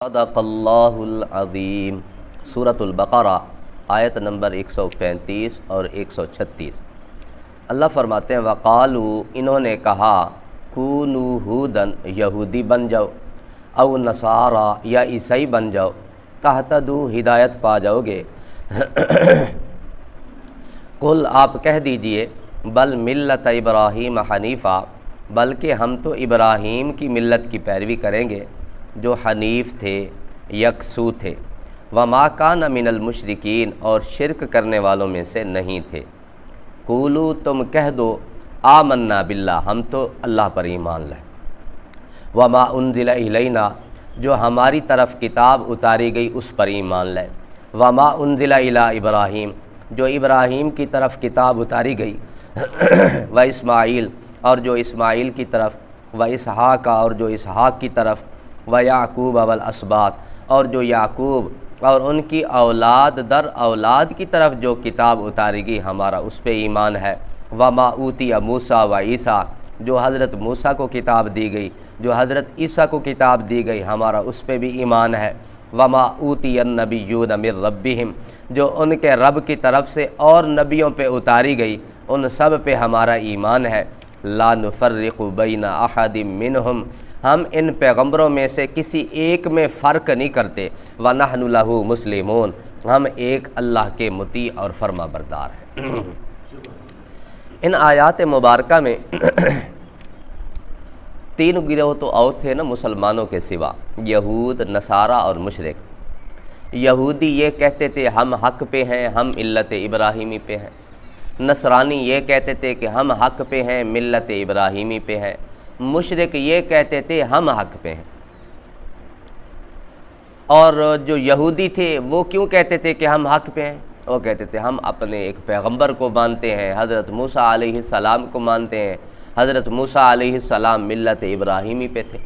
صدق اللہ العظیم۔ سورۃ البقرہ آیت نمبر 135 اور 136۔ اللہ فرماتے ہیں وقالوا، انہوں نے کہا کونوا ہودن، یہودی بن جاؤ، او نصارا، یا عیسائی بن جاؤ، تہتدوا، ہدایت پا جاؤ گے۔ قل، آپ کہہ دیجئے، بل ملت ابراہیم حنیفہ، بلکہ ہم تو ابراہیم کی ملت کی پیروی کریں گے جو حنیف تھے، یکسو تھے، وما کان من المشرکین، اور شرک کرنے والوں میں سے نہیں تھے۔ قولو، تم کہہ دو، آمنا باللہ، ہم تو اللہ پر ایمان لائے، وما انزل الینا، جو ہماری طرف کتاب اتاری گئی اس پر ایمان لائے، وما انزل الی ابراہیم، جو ابراہیم کی طرف کتاب اتاری گئی، و اسماعیل، اور جو اسماعیل کی طرف، و اسحاق، اور جو اسحاق کی طرف، و یعقوب والاسباط، اور جو یعقوب اور ان کی اولاد در اولاد کی طرف جو کتاب اتاری گئی ہمارا اس پہ ایمان ہے، وما اوتی موسیٰ و عیسیٰ، جو حضرت موسیٰ کو کتاب دی گئی، جو حضرت عیسیٰ کو کتاب دی گئی ہمارا اس پہ بھی ایمان ہے، وما اوتی النبیون من ربہم، جو ان کے رب کی طرف سے اور نبیوں پہ اتاری گئی ان سب پہ ہمارا ایمان ہے، لا نفرق بین احد منہم، ہم ان پیغمبروں میں سے کسی ایک میں فرق نہیں کرتے، وَنَحْنُ لَهُ مُسْلِمُونَ، ہم ایک اللہ کے مطیع اور فرما بردار ہیں۔ ان آیات مبارکہ میں تین گروہ تو اور تھے نا مسلمانوں کے سوا، یہود، نصارہ اور مشرک۔ یہودی یہ کہتے تھے ہم حق پہ ہیں، ہم ملت ابراہیمی پہ ہیں۔ نصرانی یہ کہتے تھے کہ ہم حق پہ ہیں، ملت ابراہیمی پہ ہیں۔ مشرک یہ کہتے تھے ہم حق پہ ہیں۔ اور جو یہودی تھے وہ کیوں کہتے تھے کہ ہم حق پہ ہیں؟ وہ کہتے تھے ہم اپنے ایک پیغمبر کو مانتے ہیں، حضرت موسیٰ علیہ السلام کو مانتے ہیں، حضرت موسیٰ علیہ السلام ملت ابراہیمی پہ تھے۔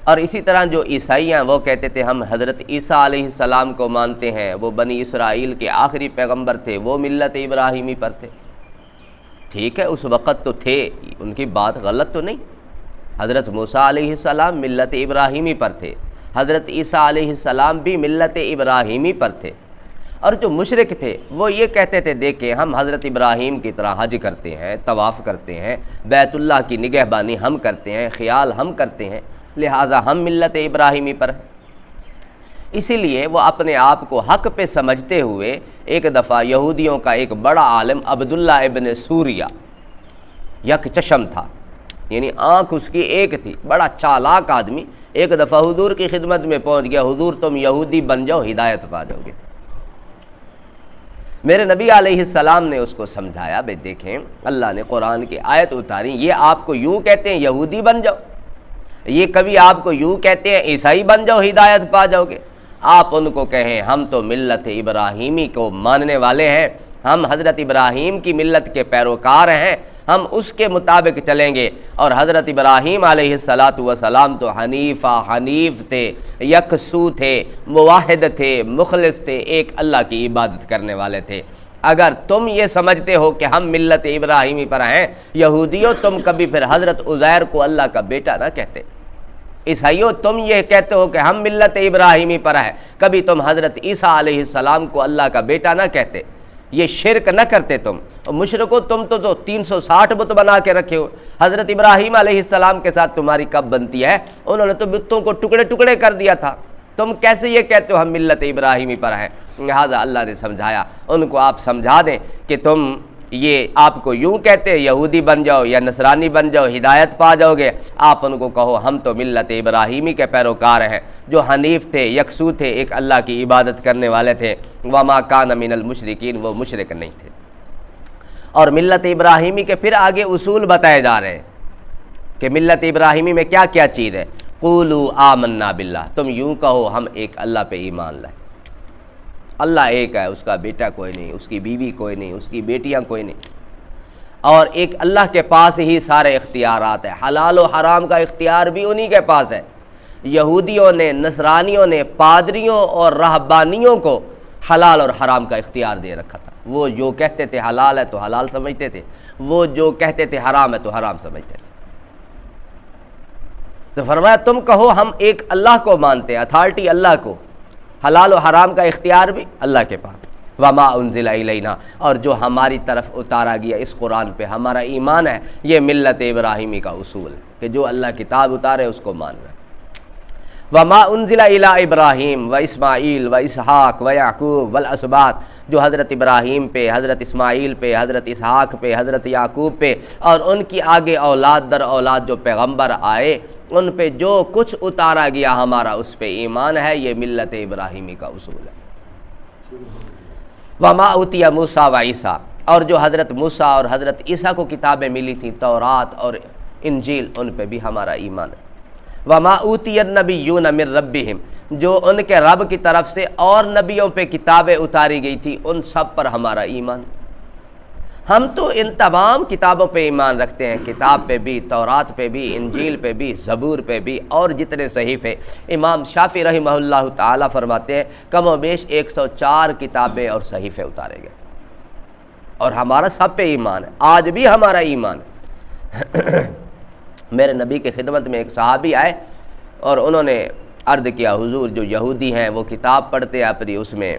اور اسی طرح جو عیسائیاں وہ کہتے تھے ہم حضرت عیسیٰ علیہ السلام کو مانتے ہیں، وہ بنی اسرائیل کے آخری پیغمبر تھے، وہ ملت ابراہیمی پر تھے۔ ٹھیک ہے، اس وقت تو تھے، ان کی بات غلط تو نہیں۔ حضرت موسیٰ علیہ السلام ملت ابراہیمی پر تھے، حضرت عیسیٰ علیہ السلام بھی ملت ابراہیمی پر تھے۔ اور جو مشرک تھے وہ یہ کہتے تھے دیکھیں ہم حضرت ابراہیم کی طرح حج کرتے ہیں، طواف کرتے ہیں، بیت اللہ کی نگہبانی ہم کرتے ہیں، خیال ہم کرتے ہیں، لہٰذا ہم ملت ابراہیمی پر ہیں۔ اسی لیے وہ اپنے آپ کو حق پہ سمجھتے ہوئے ایک دفعہ یہودیوں کا ایک بڑا عالم عبداللہ ابن سوریہ، یک چشم تھا، یعنی آنکھ اس کی ایک تھی، بڑا چالاک آدمی، ایک دفعہ حضور کی خدمت میں پہنچ گیا، حضور تم یہودی بن جاؤ، ہدایت پا جاؤ گے۔ میرے نبی علیہ السلام نے اس کو سمجھایا، بھئی دیکھیں اللہ نے قرآن کی آیت اتاری، یہ آپ کو یوں کہتے ہیں یہودی بن جاؤ، یہ کبھی آپ کو یوں کہتے ہیں عیسائی بن جاؤ، ہدایت پا جاؤ گے۔ آپ ان کو کہیں ہم تو ملت ابراہیمی کو ماننے والے ہیں، ہم حضرت ابراہیم کی ملت کے پیروکار ہیں، ہم اس کے مطابق چلیں گے۔ اور حضرت ابراہیم علیہ السلام تو حنیف تھے، یکسو تھے، موحد تھے، مخلص تھے، ایک اللہ کی عبادت کرنے والے تھے۔ اگر تم یہ سمجھتے ہو کہ ہم ملت ابراہیمی پر ہیں، یہودیوں تم کبھی پھر حضرت عزیر کو اللہ کا بیٹا نہ کہتے، عیسائیوں تم یہ کہتے ہو کہ ہم ملت ابراہیمی پر ہیں، کبھی تم حضرت عیسیٰ علیہ السلام کو اللہ کا بیٹا نہ کہتے، یہ شرک نہ کرتے تم۔ اور مشرکو تم تو 360 بت بنا کے رکھے ہو، حضرت ابراہیم علیہ السلام کے ساتھ تمہاری کب بنتی ہے؟ انہوں نے تو بتوں کو ٹکڑے ٹکڑے کر دیا تھا، تم کیسے یہ کہتے ہو ہم ملت ابراہیمی پر ہیں؟ لہٰذا اللہ نے سمجھایا، ان کو آپ سمجھا دیں کہ تم یہ آپ کو یوں کہتے ہیں یہودی بن جاؤ یا نصرانی بن جاؤ، ہدایت پا جاؤ گے۔ آپ ان کو کہو ہم تو ملت ابراہیمی کے پیروکار ہیں، جو حنیف تھے، یکسو تھے، ایک اللہ کی عبادت کرنے والے تھے، وما کان من المشرکین، وہ مشرک نہیں تھے۔ اور ملت ابراہیمی کے پھر آگے اصول بتائے جا رہے ہیں کہ ملت ابراہیمی میں کیا کیا چیز ہے۔ قولوا آمنا باللہ، تم یوں کہو ہم ایک اللہ پہ ایمان لائے، اللہ ایک ہے، اس کا بیٹا کوئی نہیں، اس کی بیوی کوئی نہیں، اس کی بیٹیاں کوئی نہیں، اور ایک اللہ کے پاس ہی سارے اختیارات ہیں، حلال و حرام کا اختیار بھی انہی کے پاس ہے۔ یہودیوں نے، نصرانیوں نے پادریوں اور رہبانیوں کو حلال اور حرام کا اختیار دے رکھا تھا، وہ جو کہتے تھے حلال ہے تو حلال سمجھتے تھے، وہ جو کہتے تھے حرام ہے تو حرام سمجھتے تھے۔ تو فرمایا تم کہو ہم ایک اللہ کو مانتے ہیں، اتھارٹی اللہ کو، حلال و حرام کا اختیار بھی اللہ کے پاس۔ وما انزل الینا، اور جو ہماری طرف اتارا گیا اس قرآن پہ ہمارا ایمان ہے، یہ ملت ابراہیمی کا اصول ہے کہ جو اللہ کتاب اتارے اس کو ماننا ہے۔ وما انزل الی ابراہیم و اسماعیل و اسحاق و یعقوب والاسباط، جو حضرت ابراہیم پہ، حضرت اسماعیل پہ، حضرت اسحاق پہ، حضرت یعقوب پہ اور ان کی آگے اولاد در اولاد جو پیغمبر آئے ان پہ جو کچھ اتارا گیا ہمارا اس پہ ایمان ہے، یہ ملت ابراہیمی کا اصول ہے۔ وما اوتی موسیٰ و عیسیٰ، اور جو حضرت موسیٰ اور حضرت عیسیٰ کو کتابیں ملی تھیں، تورات اور انجیل، ان پہ بھی ہمارا ایمان ہے۔ وما اوتی النبیون من ربہم، جو ان کے رب کی طرف سے اور نبیوں پہ کتابیں اتاری گئی تھی ان سب پر ہمارا ایمان۔ ہم تو ان تمام کتابوں پہ ایمان رکھتے ہیں، کتاب پہ بھی، تورات پہ بھی، انجیل پہ بھی، زبور پہ بھی، اور جتنے صحیفے۔ امام شافعی رحمہ اللہ تعالیٰ فرماتے ہیں کم و بیش 104 کتابیں اور صحیفے اتارے گئے، اور ہمارا سب پہ ایمان ہے، آج بھی ہمارا ایمان ہے۔ میرے نبی کی خدمت میں ایک صحابی آئے اور انہوں نے عرض کیا، حضور جو یہودی ہیں وہ کتاب پڑھتے ہیں اپنی، اس میں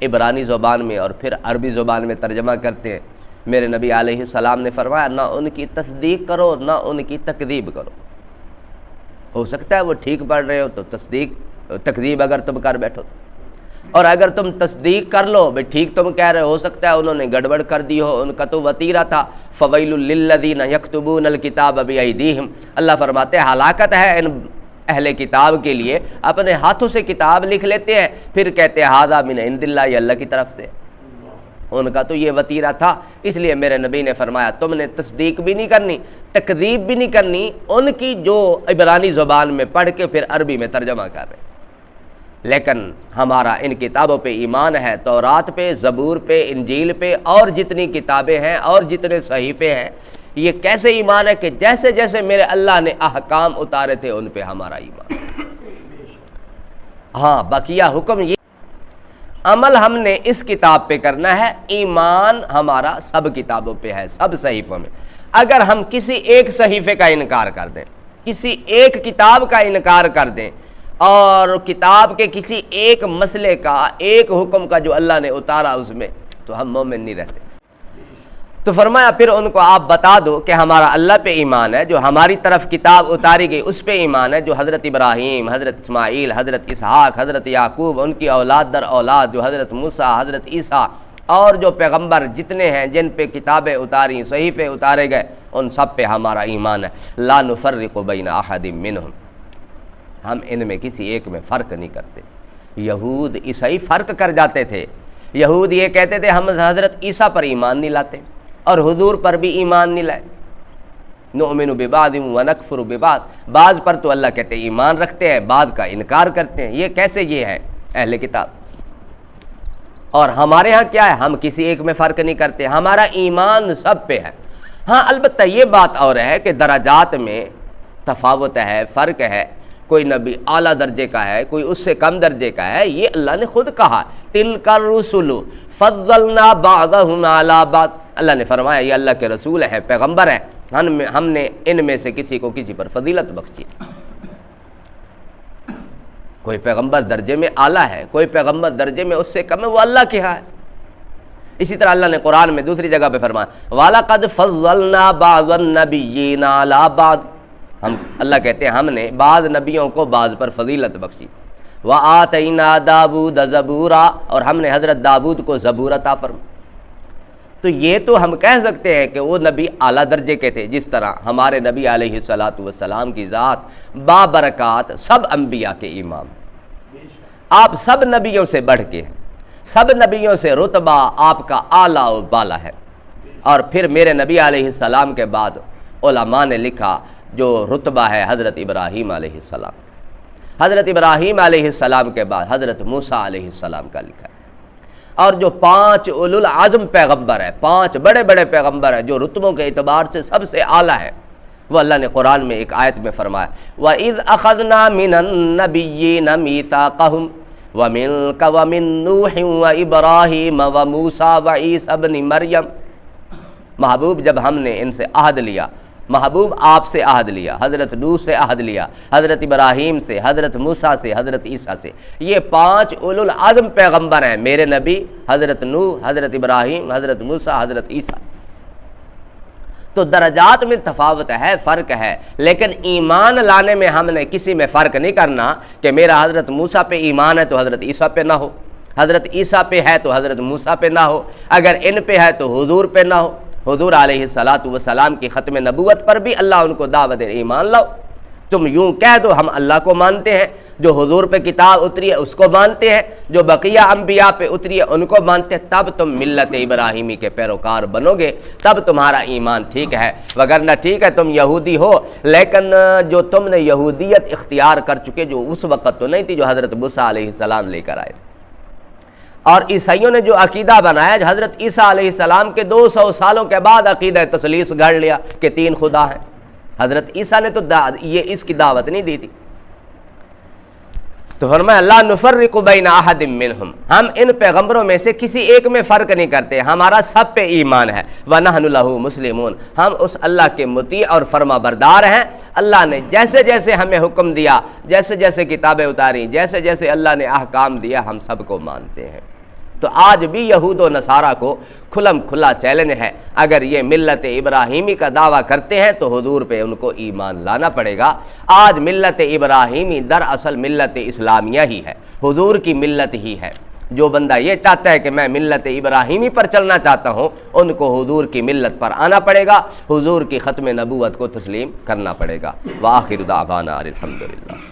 عبرانی زبان میں اور پھر عربی زبان میں ترجمہ کرتے ہیں۔ میرے نبی علیہ السلام نے فرمایا نہ ان کی تصدیق کرو نہ ان کی تکذیب کرو۔ ہو سکتا ہے وہ ٹھیک پڑھ رہے ہو تو تکذیب اگر تم کر بیٹھو، اور اگر تم تصدیق کر لو بھئی ٹھیک تم کہہ رہے ہو سکتا ہے انہوں نے گڑبڑ کر دی ہو، ان کا تو وطیرہ تھا فویل للذین یکتبون الکتاب بایدیہم۔ اللہ فرماتے ہیں ہلاکت ہے ان اہل کتاب کے لیے، اپنے ہاتھوں سے کتاب لکھ لیتے ہیں پھر کہتے ہیں ھذا من عند اللہ، یہ اللہ کی طرف سے۔ ان کا تو یہ وطیرہ تھا، اس لیے میرے نبی نے فرمایا تم نے تصدیق بھی نہیں کرنی، تکذیب بھی نہیں کرنی ان کی جو عبرانی زبان میں پڑھ کے پھر عربی میں ترجمہ کر رہے ہیں۔ لیکن ہمارا ان کتابوں پہ ایمان ہے، تورات پہ، زبور پہ، انجیل پہ، اور جتنی کتابیں ہیں اور جتنے صحیفے ہیں۔ یہ کیسے ایمان ہے کہ جیسے جیسے میرے اللہ نے احکام اتارے تھے ان پہ ہمارا ایمان۔ ہاں بقیہ حکم یہ عمل ہم نے اس کتاب پہ کرنا ہے، ایمان ہمارا سب کتابوں پہ ہے، سب صحیفوں میں۔ اگر ہم کسی ایک صحیفے کا انکار کر دیں، کسی ایک کتاب کا انکار کر دیں، اور کتاب کے کسی ایک مسئلے کا، ایک حکم کا جو اللہ نے اتارا اس میں، تو ہم مومن نہیں رہتے۔ تو فرمایا پھر ان کو آپ بتا دو کہ ہمارا اللہ پہ ایمان ہے، جو ہماری طرف کتاب اتاری گئی اس پہ ایمان ہے، جو حضرت ابراہیم، حضرت اسماعیل، حضرت اسحاق، حضرت یعقوب، ان کی اولاد در اولاد، جو حضرت موسیٰ، حضرت عیسیٰ اور جو پیغمبر جتنے ہیں جن پہ کتابیں اتاری، صحیفے اتارے گئے، ان سب پہ ہمارا ایمان ہے۔ لا نفرق بین احد منہم، ہم ان میں کسی ایک میں فرق نہیں کرتے۔ یہود عیسائی فرق کر جاتے تھے، یہود یہ کہتے تھے ہم حضرت عیسیٰ پر ایمان نہیں لاتے اور حضور پر بھی ایمان نہیں لائے، نؤمن ببعض ونکفر ببعض، بعض پر تو اللہ کہتے ہیں ایمان رکھتے ہیں، بعض کا انکار کرتے ہیں۔ یہ کیسے یہ ہے اہل کتاب؟ اور ہمارے ہاں کیا ہے، ہم کسی ایک میں فرق نہیں کرتے، ہمارا ایمان سب پہ ہے۔ ہاں البتہ یہ بات اور ہے کہ درجات میں تفاوت ہے، فرق ہے، کوئی نبی اعلیٰ درجے کا ہے، کوئی اس سے کم درجے کا ہے، یہ اللہ نے خود کہا تلک الرسل فضلنا بعضهم علی بعض، اللہ نے فرمایا یہ اللہ کے رسول ہیں، پیغمبر ہیں، ہم نے ان میں سے کسی کو کسی پر فضیلت بخشی۔ کوئی پیغمبر درجے میں اعلیٰ ہے، کوئی پیغمبر درجے میں اس سے کم ہے، وہ اللہ کے ہاں ہے۔ اسی طرح اللہ نے قرآن میں دوسری جگہ پہ فرمایا وَلَقَدْ فَضَّلْنَا بَعْضَ النَّبِيِّينَ عَلَىٰ بَعْضٍ، ہم اللہ کہتے ہیں ہم نے بعض نبیوں کو بعض پر فضیلت بخشی۔ وَآتَيْنَا دَاوُودَ زَبُورًا، اور ہم نے حضرت داود کو زبور عطا فرمایا۔ تو یہ تو ہم کہہ سکتے ہیں کہ وہ نبی اعلیٰ درجے کے تھے، جس طرح ہمارے نبی علیہ الصلاۃ والسلام کی ذات بابرکات، سب انبیاء کے امام، آپ سب نبیوں سے بڑھ کے ہیں، سب نبیوں سے رتبہ آپ کا اعلیٰ و بالا ہے۔ اور پھر میرے نبی علیہ السلام کے بعد علماء نے لکھا جو رتبہ ہے حضرت ابراہیم علیہ السلام، حضرت ابراہیم علیہ السلام کے بعد حضرت موسیٰ علیہ السلام کا لکھا ہے۔ اور جو 5 اولو العزم پیغمبر ہیں، 5 بڑے بڑے پیغمبر ہیں جو رتبوں کے اعتبار سے سب سے اعلیٰ ہے، وہ اللہ نے قرآن میں ایک آیت میں فرمایا وَإِذْ أَخَذْنَا مِنَ النَّبِيِّينَ مِيثَاقَهُمْ وَمِنْكَ وَمِن نُوحٍ وَإِبْرَاهِيمَ وَمُوسَىٰ وَعِيسَىٰ ابْنِ مَرْيَمَ، محبوب جب ہم نے ان سے عہد لیا محبوب آپ سے عہد لیا، حضرت نوح سے عہد لیا، حضرت ابراہیم سے، حضرت موسیٰ سے، حضرت عیسیٰ سے۔ یہ 5 اولو العزم پیغمبر ہیں، میرے نبی، حضرت نوح، حضرت ابراہیم، حضرت موسیٰ، حضرت عیسیٰ۔ تو درجات میں تفاوت ہے، فرق ہے، لیکن ایمان لانے میں ہم نے کسی میں فرق نہیں کرنا کہ میرا حضرت موسیٰ پہ ایمان ہے تو حضرت عیسیٰ پہ نہ ہو، حضرت عیسیٰ پہ ہے تو حضرت موسیٰ پہ نہ ہو، اگر ان پہ ہے تو حضور پہ نہ ہو۔ حضور علیہ السلام کی ختم نبوت پر بھی اللہ ان کو دعوت ایمان لاؤ۔ تم یوں کہہ دو ہم اللہ کو مانتے ہیں، جو حضور پہ کتاب اتری ہے اس کو مانتے ہیں، جو بقیہ انبیاء پہ اتری ہے ان کو مانتے ہیں، تب تم ملت ابراہیمی کے پیروکار بنو گے، تب تمہارا ایمان ٹھیک ہے۔ وگرنہ ٹھیک ہے تم یہودی ہو، لیکن جو تم نے یہودیت اختیار کر چکے جو اس وقت تو نہیں تھی جو حضرت موسیٰ علیہ السلام لے کر آئے تھے۔ اور عیسائیوں نے جو عقیدہ بنایا، حضرت عیسیٰ علیہ السلام کے 200 سالوں کے بعد عقیدہ تثلیث گھڑ لیا کہ 3 خدا ہیں۔ حضرت عیسیٰ نے تو یہ اس کی دعوت نہیں دی تھی۔ تو فرمایا لا نفرق بین احد منہم، ہم ان پیغمبروں میں سے کسی ایک میں فرق نہیں کرتے، ہمارا سب پہ ایمان ہے۔ ونحن لہ مسلمون، ہم اس اللہ کے مطیع اور فرما بردار ہیں۔ اللہ نے جیسے جیسے ہمیں حکم دیا، جیسے جیسے کتابیں اتاری، جیسے جیسے اللہ نے احکام دیا، ہم سب کو مانتے ہیں۔ تو آج بھی یہود و نصارہ کو کھلم کھلا چیلنج ہے، اگر یہ ملت ابراہیمی کا دعویٰ کرتے ہیں تو حضور پہ ان کو ایمان لانا پڑے گا۔ آج ملت ابراہیمی دراصل ملت اسلامیہ ہی ہے، حضور کی ملت ہی ہے۔ جو بندہ یہ چاہتا ہے کہ میں ملت ابراہیمی پر چلنا چاہتا ہوں، ان کو حضور کی ملت پر آنا پڑے گا، حضور کی ختم نبوت کو تسلیم کرنا پڑے گا۔ وآخر دعوانا الحمدللہ۔